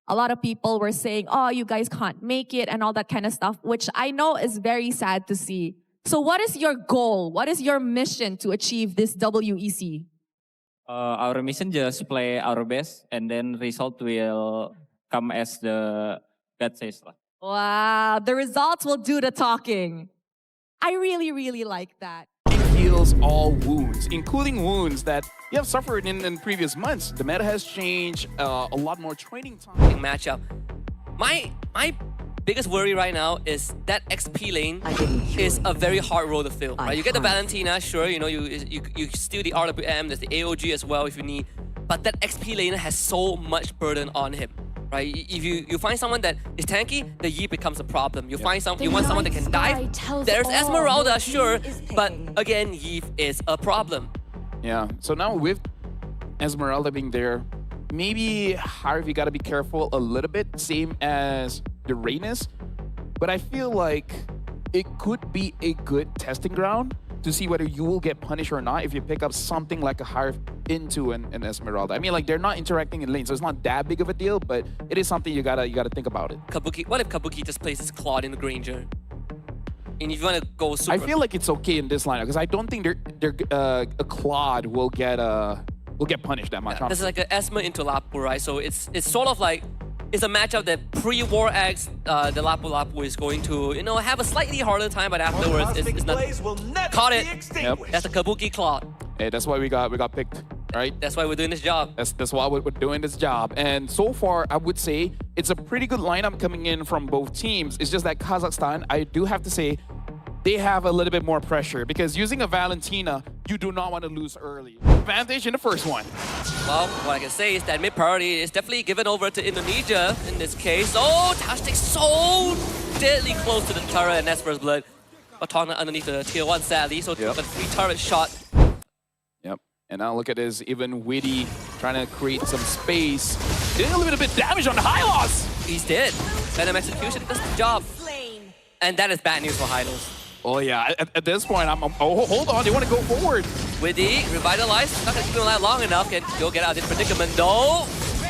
a lot of people were saying, oh, you guys can't make it and all that kind of stuff, which I know is very sad to see. So what is your goal? What is your mission to achieve this WEC? Our mission just play our best, and then result will come as the God says. Wow, the results will do the talking. I really, really like that. It heals all wounds, including wounds that you have suffered in previous months. The meta has changed, a lot more training time. Matchup. My biggest worry right now is that XP lane is a very hard role to fill. Right? You get the Valentina, sure, you know, you steal the RWM, there's the AOG as well if you need, but that XP lane has so much burden on him. Right? If you find someone that is tanky, the Yi becomes a problem. You find you want someone that can dive. There's Esmeralda, sure, but again, Yi is a problem. Yeah. So now with Esmeralda being there, maybe Harvey got to be careful a little bit, same as the Reynes. But I feel like it could be a good testing ground to see whether you will get punished or not if you pick up something like a Harv into an Esmeralda. I mean, like, they're not interacting in lane, so it's not that big of a deal, but it is something you gotta think about it. Kabuki, what if Kabuki just plays his Claude in the Granger? And if you want to go super... I feel like it's okay in this lineup because I don't think a Claude will get punished that much. Yeah, this is like an Esma into Lapu, right? So it's sort of like it's a matchup that pre-War X, the Lapu is going to, you know, have a slightly harder time, but afterwards it's not. Caught it. Yep. That's a Kabuki Claude. Hey, that's why we got picked, right? That's why we're doing this job. That's why we're doing this job. And so far, I would say it's a pretty good lineup coming in from both teams. It's just that Kazakhstan, I do have to say, they have a little bit more pressure because using a Valentina, you do not want to lose early. Advantage in the first one. Well, what I can say is that mid priority is definitely given over to Indonesia in this case. Oh, Tastic so deadly close to the turret, and that's first blood. Batona underneath the tier 1 sadly, so took a 3-turret shot. Yep, and now look at this, even Witty trying to create some space. Did a little bit of damage on the Hylos. He's dead. Venom execution does the job. And that is bad news for Hylos. Oh yeah, at this point, oh, hold on, they want to go forward. Witty, revitalized, not going to keep him alive long enough. Can Joe get out of this predicament? No!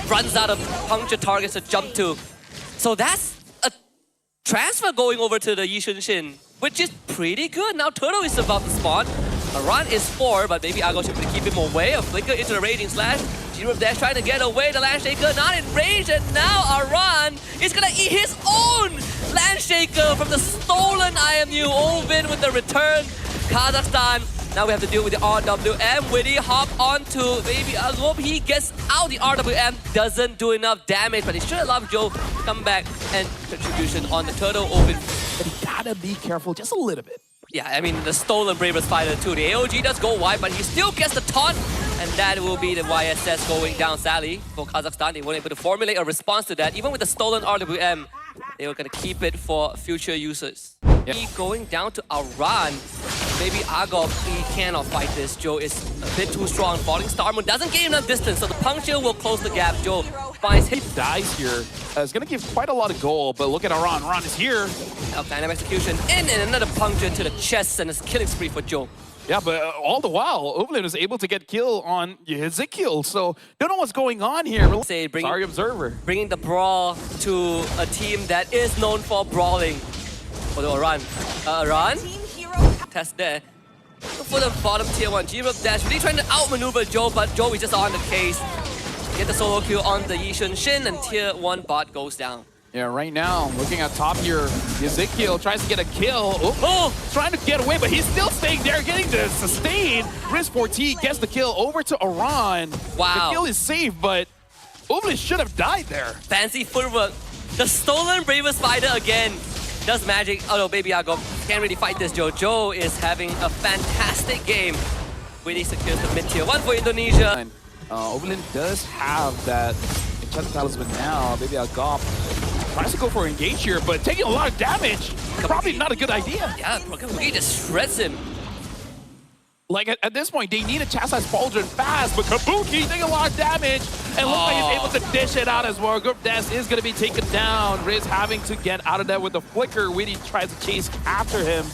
Runs out of puncture targets to jump to. So that's a transfer going over to the Yishun Shin, which is pretty good. Now Turtle is about to spawn. A run is 4, but maybe Argo should keep him away. A flicker into the Raging Slash. G-Rope Dash trying to get away. The Landshaker not in range, and now Aran is gonna eat his own Landshaker from the stolen IMU. Ovin with the return. Kazakhstan. Now we have to deal with the RWM. Witty hop onto maybe Argo. He gets out. The RWM doesn't do enough damage, but he should allow Joe to come back and contribution on the Turtle Ovin. But he gotta be careful just a little bit. Yeah, I mean, the stolen Bravest Fighter too. The AOG does go wide, but he still gets the taunt. And that will be the YSS going down, sadly, for Kazakhstan. They weren't able to formulate a response to that. Even with the stolen RWM, they were going to keep it for future users. Yeah. He going down to Aran. Maybe Agop, he cannot fight this. Joe is a bit too strong. Falling Star Moon doesn't gain enough distance, so the puncture will close the gap. Joe finds him. He dies here. It's going to give quite a lot of goal, but look at Aran. Aran is here. Now, dynamic execution in, and another puncture to the chest, and it's killing spree for Joe. Yeah, but all the while, Ovalin was able to get kill on Ezekiel, so don't know what's going on here. Sorry, Observer. Bringing the brawl to a team that is known for brawling. Although Aran. Test there. For the bottom tier 1, G-Rope Dash really trying to outmaneuver Joe, but Joe is just on the case. Get the solo kill on the Yishun Shin, and tier 1 bot goes down. Yeah, right now, looking at top here, Ezekiel tries to get a kill. Oh, trying to get away, but he's still staying there, getting the sustain. Riz4T gets the kill over to Aran. Wow. The kill is safe, but Ovalin should have died there. Fancy footwork. The stolen Bravest Spider again does magic. Oh no, Baby Argo can't really fight this, Joe. Joe is having a fantastic game. Witty secures the mid-tier 1 for Indonesia. Ovalin does have that Enchanted Talisman now. Baby Argo tries to go for engage here, but taking a lot of damage. Probably not a good idea. Yeah, Kabuki just shreds him. Like, at this point, they need to chastise Pauldron fast, but Kabuki taking a lot of damage, and looks like he's able to dish it out as well. Group Death is going to be taken down. Riz having to get out of that with the flicker. Witty tries to chase after him,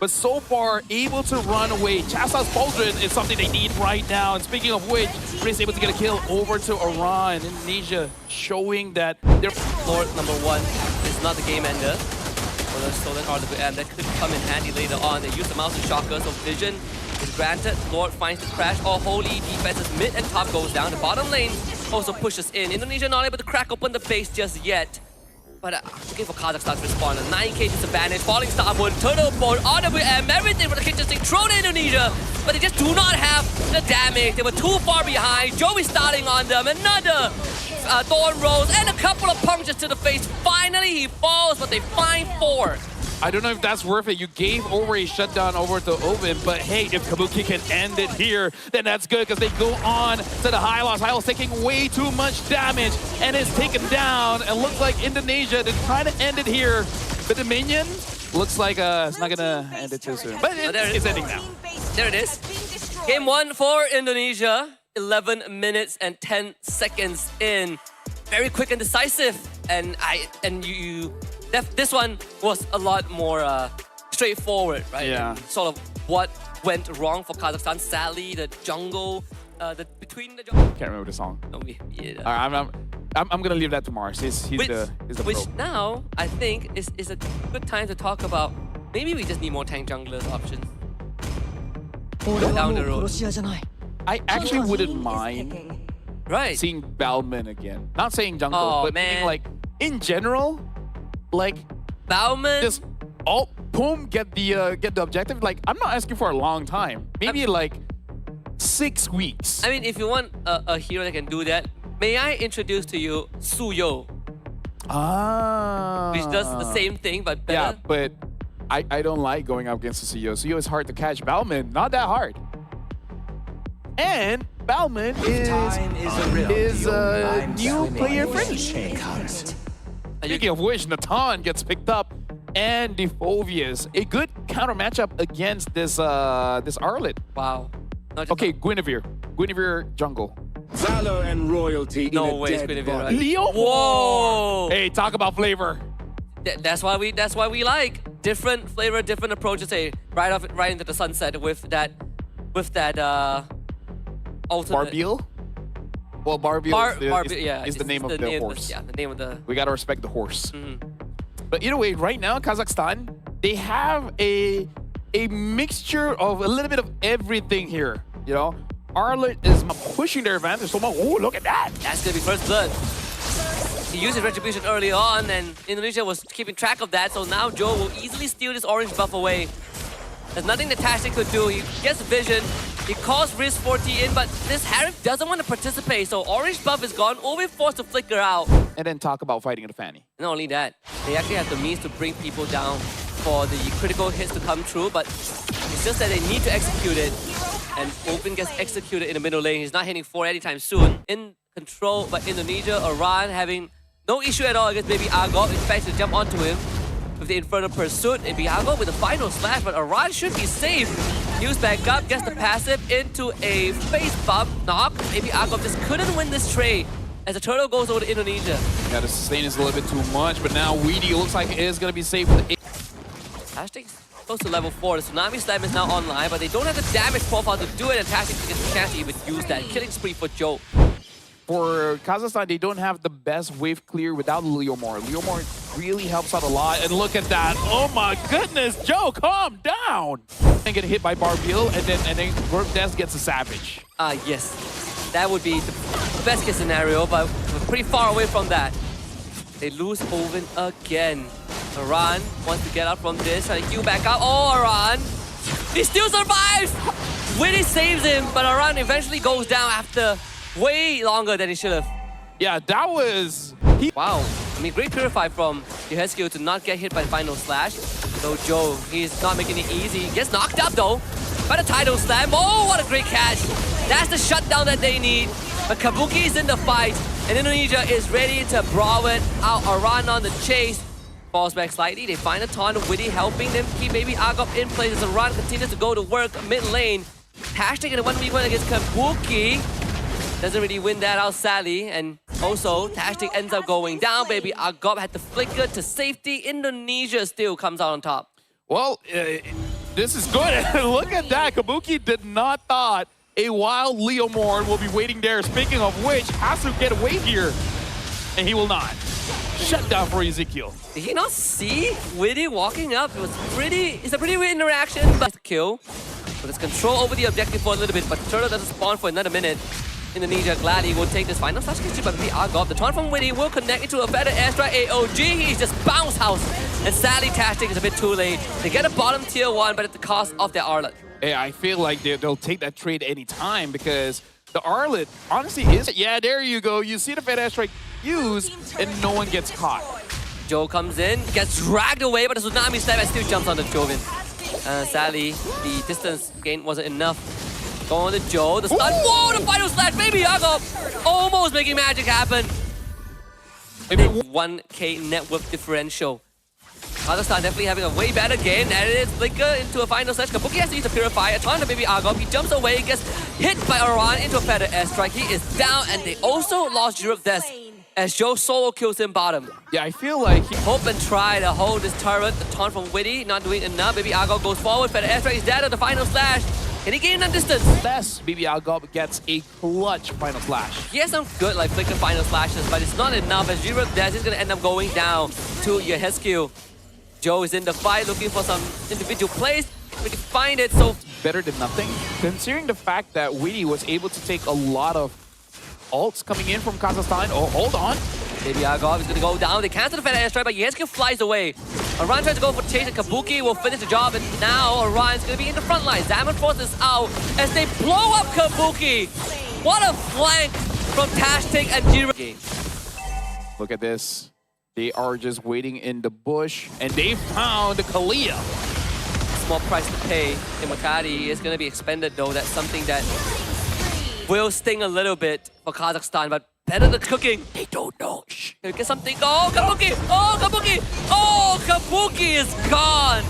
but so far able to run away. Chasta's Pauldron is something they need right now. And speaking of which, Chris able to get a kill over to Iran. Indonesia showing that they're... Lord #1 is not the game ender. For the stolen RWM, that could come in handy later on. They use the mouse and shocker, so vision is granted. Lord finds the crash. All holy defenses mid and top goes down. The bottom lane also pushes in. Indonesia not able to crack open the base just yet. But looking for Kazakhstan to respond. A 9k disadvantage. Falling Star Moon, Turtle Board, RWM, everything for the kitchen sink thrown in Indonesia. But they just do not have the damage. They were too far behind. Joey starting on them. Another Thorn Rose and a couple of punches to the face. Finally he falls, but they find 4. I don't know if that's worth it. You gave over a shutdown over to Oven, but hey, if Kabuki can end it here, then that's good because they go on to the Hylos. Hylos taking way too much damage and is taken down. And looks like Indonesia, they're trying to end it here. But the minion looks like it's not going to end it too soon. But it's ending now. There it is. Game 1 for Indonesia. 11 minutes and 10 seconds in. Very quick and decisive. This one was a lot more straightforward, right? Yeah. And sort of what went wrong for Kazakhstan. Sadly, the jungle, between the jungle. Can't remember the song. No, yeah. All right, I'm gonna leave that to Mars. He's the Which pro. now I think is a good time to talk about. Maybe we just need more tank junglers options down the road. I actually wouldn't mind Right. seeing Balman again. Not saying jungle, Oh, but man. meaning like in general, like Bauman. just boom, get the objective. Like I'm not asking for a long time. Maybe like 6 weeks. I mean, if you want a hero that can do that, may I introduce to you Suyo, which does the same thing but Yeah, better. but I don't like going up against the CEO. CEO is hard to catch. Balman, not that hard. And Balman is new player friendly. Speaking of which, Natan gets picked up, and Defovius, a good counter matchup against this Arlet. Wow. Not just- Okay, Guinevere jungle. Valor and royalty No in a way it's dead gonna be right. body. Leo. Whoa. Hey, talk about flavor. That's why we like different flavor, different approaches. Hey, right into the sunset with that alternate. Barbiel. Well, Barbiel is the name of the horse. Yeah, the name of the. We gotta respect the horse. Mhm. But either way, right now, Kazakhstan, they have a mixture of a little bit of everything here. You know, Arlet is pushing their advantage so much. Oh, look at that! That's gonna be first blood. He used his retribution early on, and Indonesia was keeping track of that. So now Joe will easily steal this orange buff away. There's nothing that Tastic could do. He gets vision. He calls Riz 40 in, but this Harif doesn't want to participate. So orange buff is gone. Will be forced to flicker out. And then talk about fighting the Fanny. Not only that, they actually have the means to bring people down for the critical hits to come through, but it's just that they need to execute it. And Open gets executed in the middle lane. He's not hitting 4 anytime soon. In control by Indonesia, Iran having no issue at all against Baby Argo. In fact, to jump onto him with the Infernal Pursuit. And Baby Argo with the final slash, but Iran should be safe. Heals back up, gets the passive into a face bump. Knock. Baby Argo just couldn't win this trade as the turtle goes over to Indonesia. Yeah, the sustain is a little bit too much, but now Weedy looks like it is going to be safe with the... Tastic's close to level 4. The Tsunami Slam is now online, but they don't have the damage profile to do it, and Tastic gets a chance to even use that. Killing spree for Joe. For Kazakhstan, they don't have the best wave clear without LEOMORD. LEOMORD really helps out a lot. And look at that. Oh my goodness, Joe, calm down. And get hit by Barbiel, and then Workdesk gets a Savage. Yes. That would be the best case scenario, but we're pretty far away from that. They lose Oven again. Iran wants to get out from this, trying to heal back up. Oh, Iran! He still survives! Winnie saves him, but Iran eventually goes down after way longer than he should have. Yeah, that was... Wow. I mean, great purify from Yehescu to not get hit by the final slash. So Joe, he's not making it easy. He gets knocked up though by the tidal slam. Oh, what a great catch. That's the shutdown that they need. But Kabuki is in the fight, and Indonesia is ready to brawl it out. Iran on the chase. Falls back slightly. They find a taunt of Witty helping them keep Baby Agop in place as Iran continues to go to work mid lane. Tastic in a 1v1 against Kabuki. Doesn't really win that out, sadly. And also, Tastic ends up going down. Baby Agop had to flicker to safety. Indonesia still comes out on top. Well, This is good. Look at that. Kabuki did not thought a wild LEOMORD will be waiting there. Speaking of which, has to get away here. And he will not. Shut down for Ezekiel. Did he not see Witty walking up? It's a pretty weird interaction, but kill. But it's control over the objective for a little bit, but Turtle doesn't spawn for another minute. Indonesia gladly will take this final slash kill by the Argov. The taunt from Witty will connect into a better airstrike AOG. He's just bounce house. And sadly, Tastic is a bit too late. They get a bottom tier 1, but at the cost of their Arlet. Yeah, I feel like they'll take that trade any time because the Arlet honestly is... Yeah, there you go. You see the Fed airstrike used and no one gets caught. Joe comes in, gets dragged away, but the Tsunami Stab and still jumps on the Jovin. Sadly, the distance gain wasn't enough. Going to Joe, the stun. Whoa, the final slash, baby Argov almost making magic happen. Maybe 1K net worth differential. Kazakhstan definitely having a way better game. That is Flicker into a final slash. Kabuki has to use the Purifier. A ton of baby Argov. He jumps away, gets hit by Oran into a feather airstrike. He is down, and they also lost Europe Death as Joe solo kills him bottom. Yeah, I feel like he... Hope and try to hold this turret. The taunt from Witty, not doing enough. Baby Argov goes forward. Feather airstrike is dead on the final slash. Can he gain that distance? Less BB Algob gets a clutch final slash. He has some good like Flicker final slashes, but it's not enough as Europe Death is going to end up going down to Yehescu. Joe is in the fight looking for some individual plays. We can find it, so... Better than nothing. Considering the fact that Witty was able to take a lot of ults coming in from Kazakhstan. Oh, hold on. Baby Argov is going to go down. They cancel the Feather airstrike, but Yehescu flies away. Aran tries to go for chase, and Kabuki will finish the job, and now Aran's going to be in the front line. Zaman forces out as they blow up Kabuki. What a flank from Tastic and Jiro. Look at this. They are just waiting in the bush, and they found Kalia. Small price to pay. Immortality is going to be expended, though. That's something that will sting a little bit for Kazakhstan, but better than cooking. They don't know. Shh. Can we get something? Oh, Kabuki! Oh, Kabuki! Oh, Kabuki is gone!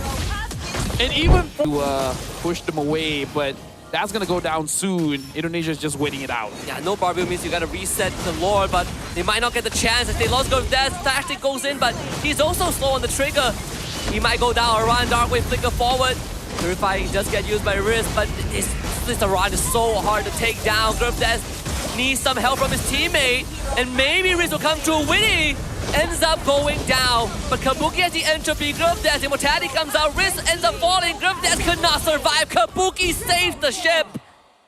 And even to push them away, but that's going to go down soon. Indonesia's just waiting it out. Yeah, no barbell means you got to reset the lore, but they might not get the chance as they lost Go Death. Tastic goes in, but he's also slow on the trigger. He might go down. Aran, Darkwave, Flicker forward. Purifying does get used by Riz, but this Aran is so hard to take down. Go Death needs some help from his teammate, and maybe Riz will come through. Witty ends up going down, but Kabuki has the entropy. Go Death, Immortality comes out. Riz ends up falling. Go Death could not survive. Kabuki saves the ship,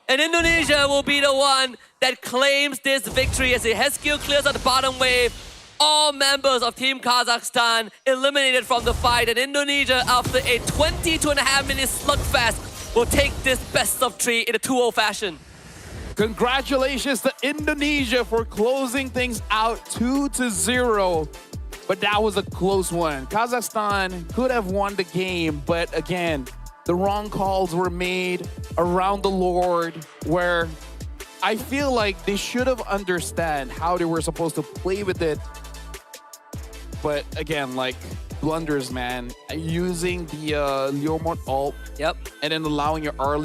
and Indonesia will be the one that claims this victory as Yehescu clears out the bottom wave. All members of Team Kazakhstan eliminated from the fight, and Indonesia, after a 22.5-minute slugfest, will take this best of 3 in a 2-0 fashion. Congratulations to Indonesia for closing things out 2-0. But that was a close one. Kazakhstan could have won the game, but again, the wrong calls were made around the Lord, where I feel like they should have understood how they were supposed to play with it. But again, like blunders, man. Using the LEOMORD ult, Yep. and then allowing your Arlen